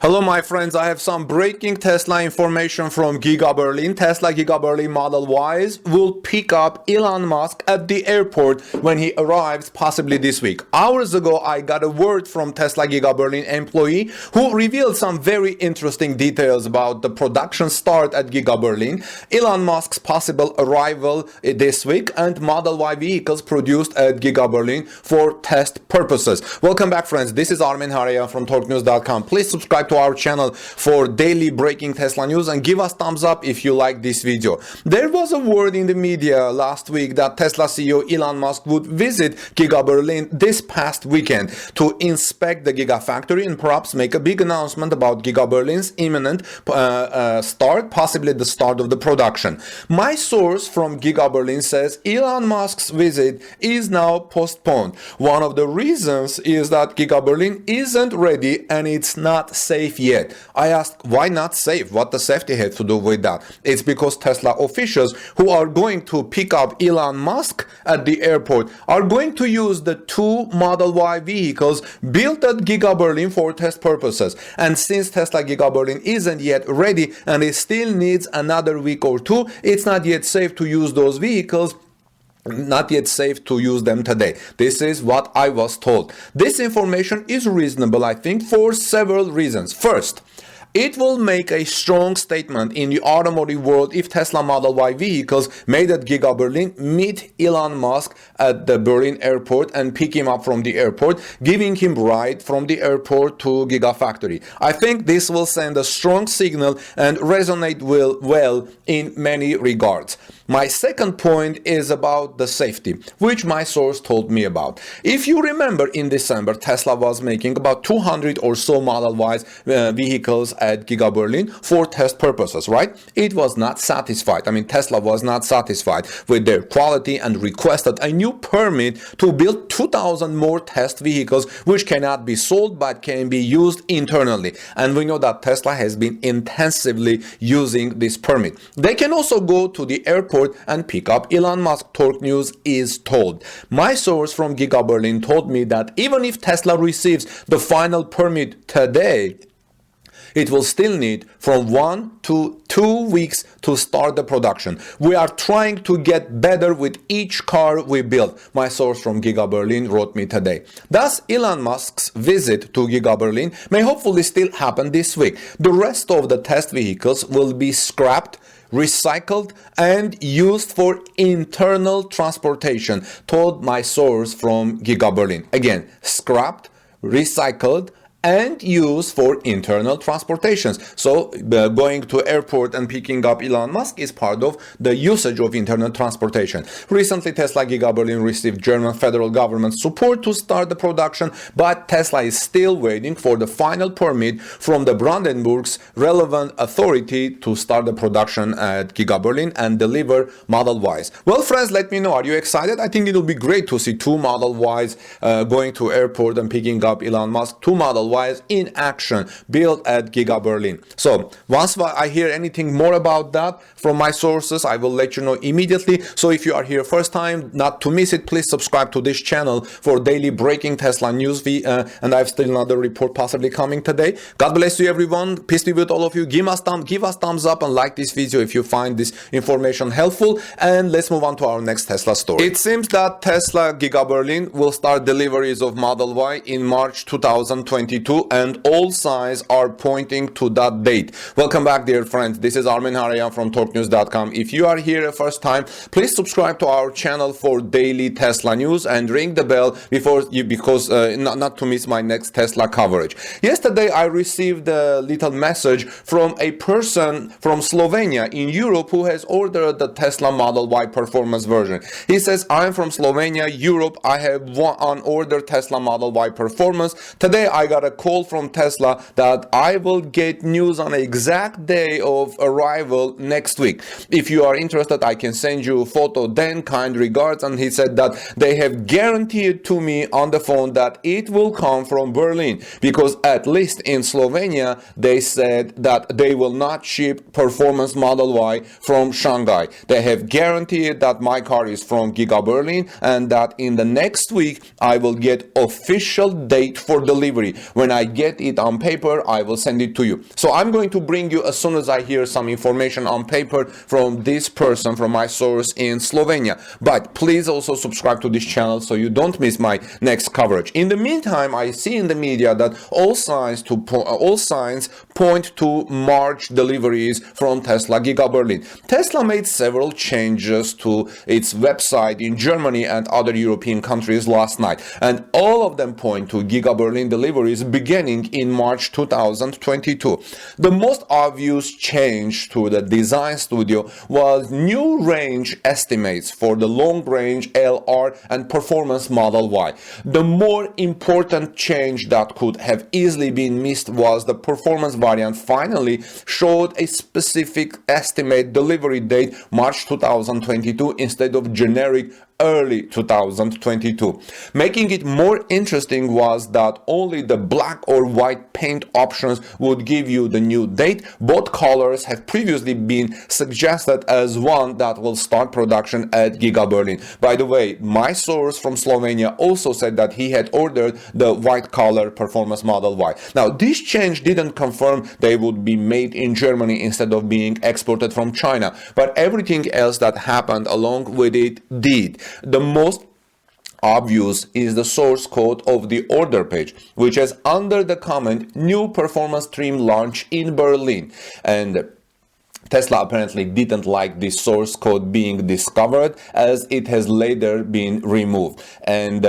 Hello my friends, I have some breaking Tesla information from Giga Berlin. Tesla Giga Berlin Model Ys will pick up Elon Musk at the airport when he arrives, possibly this week. Hours ago, I got a word from Tesla Giga Berlin employee who revealed some very interesting details about the production start at Giga Berlin, Elon Musk's possible arrival this week, and Model Y vehicles produced at Giga Berlin for test purposes. Welcome back friends, this is Armen Hareyan from TalkNews.com. Please subscribe to our channel for daily breaking Tesla news and give us thumbs up if you like this video. There was a word in the media last week that Tesla CEO Elon Musk would visit Giga Berlin this past weekend to inspect the gigafactory and perhaps make a big announcement about Giga Berlin's imminent start, possibly the start of the production. My source from Giga Berlin says Elon Musk's visit is now postponed. One of the reasons is that Giga Berlin isn't ready and it's not safe yet. I asked, why not safe? What does safety have to do with that? It's because Tesla officials who are going to pick up Elon Musk at the airport are going to use the two Model Y vehicles built at Giga Berlin for test purposes. And since Tesla Giga Berlin isn't yet ready and it still needs another week or two, it's not yet safe to use those vehicles. Not yet safe to use them today. This is what I was told. This information is reasonable, I think, for several reasons. First, it will make a strong statement in the automotive world if Tesla Model Y vehicles made at Giga Berlin meet Elon Musk at the Berlin airport and pick him up from the airport, giving him ride from the airport to Gigafactory. I think this will send a strong signal and resonate well in many regards. My second point is about the safety, which my source told me about. If you remember, in December, Tesla was making about 200 or so Model Ys vehicles at Giga Berlin for test purposes, right? It was not satisfied. Tesla was not satisfied with their quality and requested a new permit to build 2,000 more test vehicles, which cannot be sold but can be used internally. And we know that Tesla has been intensively using this permit. They can also go to the airport and pick up Elon Musk, Torque News is told. My source from Giga Berlin told me that even if Tesla receives the final permit today, it will still need from 1 to 2 weeks to start the production. We are trying to get better with each car we build, my source from Giga Berlin wrote me today. Thus, Elon Musk's visit to Giga Berlin may hopefully still happen this week. The rest of the test vehicles will be scrapped, recycled and used for internal transportation, told my source from Giga Berlin. Again, scrapped, recycled and used for internal transportations. So going to airport and picking up Elon Musk is part of the usage of internal transportation. Recently, Tesla Giga Berlin received German federal government support to start the production, but Tesla is still waiting for the final permit from the Brandenburg's relevant authority to start the production at Giga Berlin and deliver Model Ys. Well, friends, let me know. Are you excited? I think it will be great to see two Model Ys going to airport and picking up Elon Musk. Two Model Ys in action built at Giga Berlin. So once I hear anything more about that from my sources, I will let you know immediately. So if you are here first time, not to miss it, please subscribe to this channel for daily breaking Tesla news. And I have still another report possibly coming today. God bless you everyone. Peace be with all of you. Give us thumbs up and like this video if you find this information helpful. And let's move on to our next Tesla story. It seems that Tesla Giga Berlin will start deliveries of Model Y in March 2022. And all signs are pointing to that date. Welcome back, dear friends. This is Armen Hareyan from TalkNews.com. If you are here the first time, please subscribe to our channel for daily Tesla news and ring the bell because not to miss my next Tesla coverage. Yesterday, I received a little message from a person from Slovenia in Europe who has ordered the Tesla Model Y performance version. He says, I'm from Slovenia, Europe. I have on order Tesla Model Y performance. Today, I got a call from Tesla that I will get news on the exact day of arrival next week. If you are interested, I can send you a photo then. Kind regards. And he said that they have guaranteed to me on the phone that it will come from Berlin, because at least in Slovenia they said that they will not ship performance Model Y from Shanghai. They have guaranteed that my car is from Giga Berlin and that in the next week I will get official date for delivery. When When I get it on paper, I will send it to you. So I'm going to bring you, as soon as I hear some information on paper from this person, from my source in Slovenia. But please also subscribe to this channel so you don't miss my next coverage. In the meantime, I see in the media that all signs point to March deliveries from Tesla Giga Berlin. Tesla made several changes to its website in Germany and other European countries last night, and all of them point to Giga Berlin deliveries beginning in March 2022. The most obvious change to the design studio was new range estimates for the long-range LR and performance Model Y. The more important change that could have easily been missed was the performance variant finally showed a specific estimate delivery date March 2022 instead of generic early 2022. Making it more interesting was that only the black or white paint options would give you the new date. Both colors have previously been suggested as one that will start production at Giga Berlin. By the way, my source from Slovenia also said that he had ordered the white color performance Model Y. Now, this change didn't confirm they would be made in Germany instead of being exported from China, but everything else that happened along with it did. The most obvious is the source code of the order page, which has under the comment new performance trim launch in Berlin, and Tesla apparently didn't like this source code being discovered, as it has later been removed. And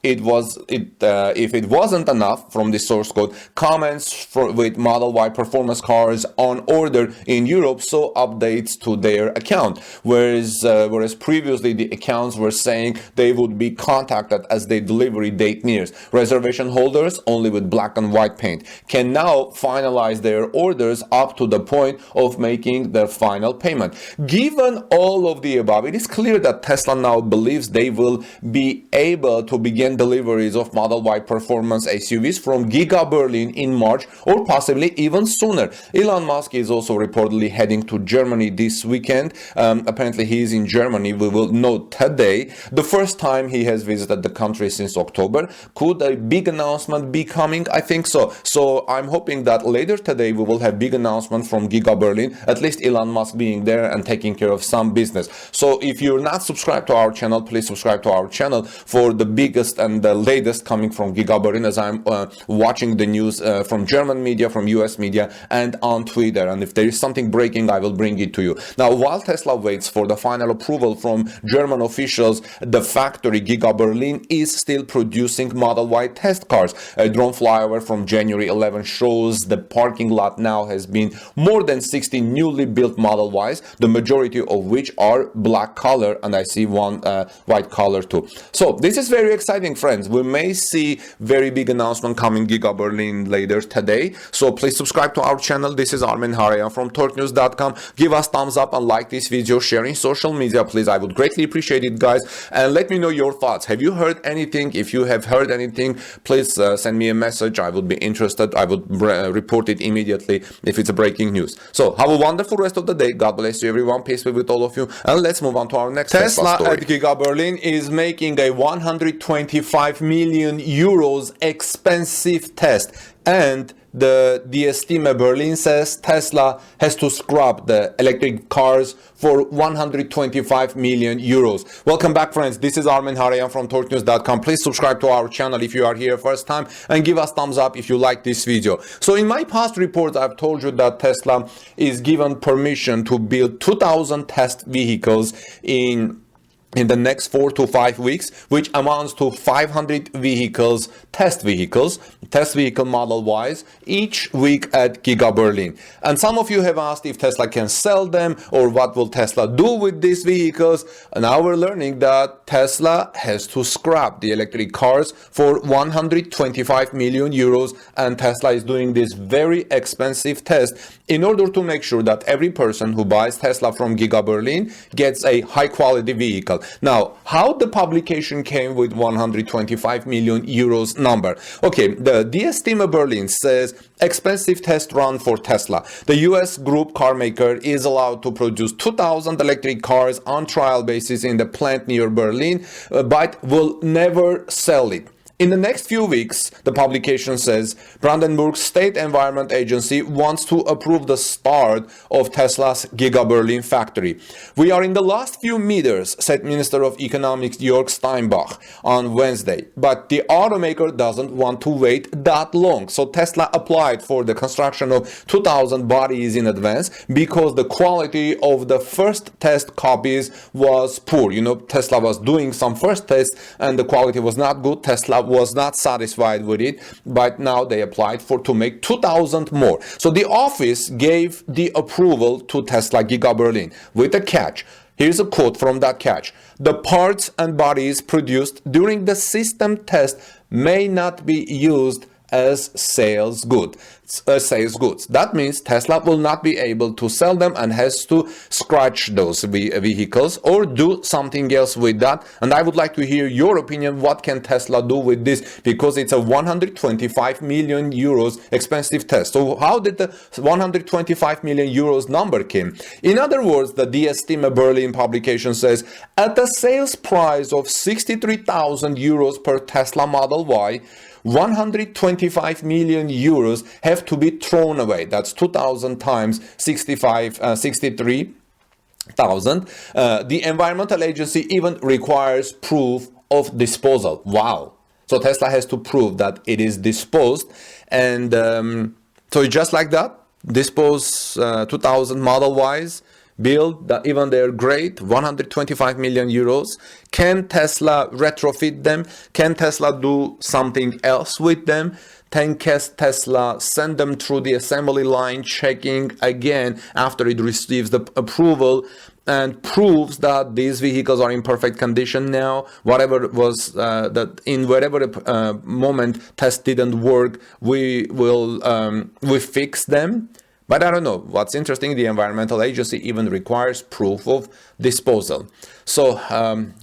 if it wasn't enough from the source code, comments with Model Y performance cars on order in Europe saw updates to their account, whereas previously the accounts were saying they would be contacted as their delivery date nears. Reservation holders, only with black and white paint, can now finalize their orders up to the point of making their final payment. Given all of the above, it is clear that Tesla now believes they will be able to begin deliveries of Model Y performance SUVs from Giga Berlin in March, or possibly even sooner. Elon Musk is also reportedly heading to Germany this weekend. Apparently he is in Germany, we will know today, the first time he has visited the country since October. Could a big announcement be coming? I think so. So I'm hoping that later today we will have big announcement from Giga Berlin, at least Elon Musk being there and taking care of some business. So if you're not subscribed to our channel, please subscribe to our channel for the biggest and the latest coming from Giga Berlin, as I'm watching the news from German media, from US media, and on Twitter. And if there is something breaking, I will bring it to you. Now, while Tesla waits for the final approval from German officials, the factory Giga Berlin is still producing Model Y test cars. A drone flyover from January 11 shows the parking lot now has been more than 60 newly built Model Ys, the majority of which are black color, and I see one white color too. So this is very exciting, friends. We may see very big announcement coming Giga Berlin later today. So please subscribe to our channel. This is Armen Harayan from torquenews.com. Give us thumbs up and like this video, share in social media, please. I would greatly appreciate it, guys. And let me know your thoughts. Have you heard anything? If you have heard anything, please send me a message. I would be interested. I would report it immediately if it's a breaking news. So have a wonderful rest of the day. God bless you, everyone. Peace be with all of you. And let's move on to our next Tesla story. At Giga Berlin is making a 125 million euros expensive test, and the DSTime Berlin says Tesla has to scrap the electric cars for 125 million euros. Welcome back, friends. This is Armen Harayan from torquenews.com. Please subscribe to our channel if you are here first time, and give us thumbs up if you like this video. So in my past reports, I've told you that Tesla is given permission to build 2,000 test vehicles in the next 4 to 5 weeks, which amounts to 500 vehicles, test vehicle Model Ys each week at Giga Berlin. And some of you have asked if Tesla can sell them, or what will Tesla do with these vehicles. And now we're learning that Tesla has to scrap the electric cars for 125 million euros, and Tesla is doing this very expensive test in order to make sure that every person who buys Tesla from Giga Berlin gets a high quality vehicle. Now, how the publication came with 125 million euros number? Okay, the DSTime Berlin says expensive test run for Tesla. The US group car maker is allowed to produce 2,000 electric cars on trial basis in the plant near Berlin, but will never sell it. In the next few weeks, the publication says, Brandenburg State Environment Agency wants to approve the start of Tesla's Giga Berlin factory. We are in the last few meters, said Minister of Economics Jörg Steinbach on Wednesday. But the automaker doesn't want to wait that long. So Tesla applied for the construction of 2,000 bodies in advance because the quality of the first test copies was poor. You know, Tesla was doing some first tests and the quality was not good. Tesla was not satisfied with it, but now they applied to make 2,000 more. So the office gave the approval to Tesla Giga Berlin with a catch. Here's a quote from that catch. The parts and bodies produced during the system test may not be used as sales goods. That means Tesla will not be able to sell them and has to scratch those vehicles or do something else with that. And I would like to hear your opinion. What can Tesla do with this? Because it's a 125 million euros expensive test. So how did the 125 million euros number came? In other words, the DST Berlin publication says at a sales price of 63,000 euros per Tesla Model Y, 125 million euros have to be thrown away. That's 2,000 times 63,000. The environmental agency even requires proof of disposal. Wow. So Tesla has to prove that it is disposed. And so just like that, dispose 2,000 Model Ys, build that, even they're great, 125 million euros. Can Tesla retrofit them? Can Tesla do something else with them? Can Tesla send them through the assembly line, checking again after it receives the approval and proves that these vehicles are in perfect condition now? Whatever was that in whatever moment test didn't work, we fix them. But I don't know. What's interesting, the environmental agency even requires proof of disposal. So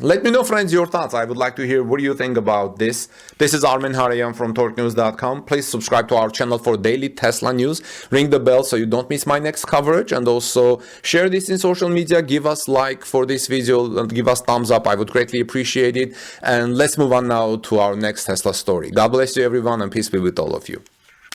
let me know, friends, your thoughts. I would like to hear what do you think about this. This is Armin Harayan from TorqueNews.com. Please subscribe to our channel for daily Tesla news. Ring the bell so you don't miss my next coverage. And also share this in social media. Give us like for this video and give us thumbs up. I would greatly appreciate it. And let's move on now to our next Tesla story. God bless you, everyone, and peace be with all of you.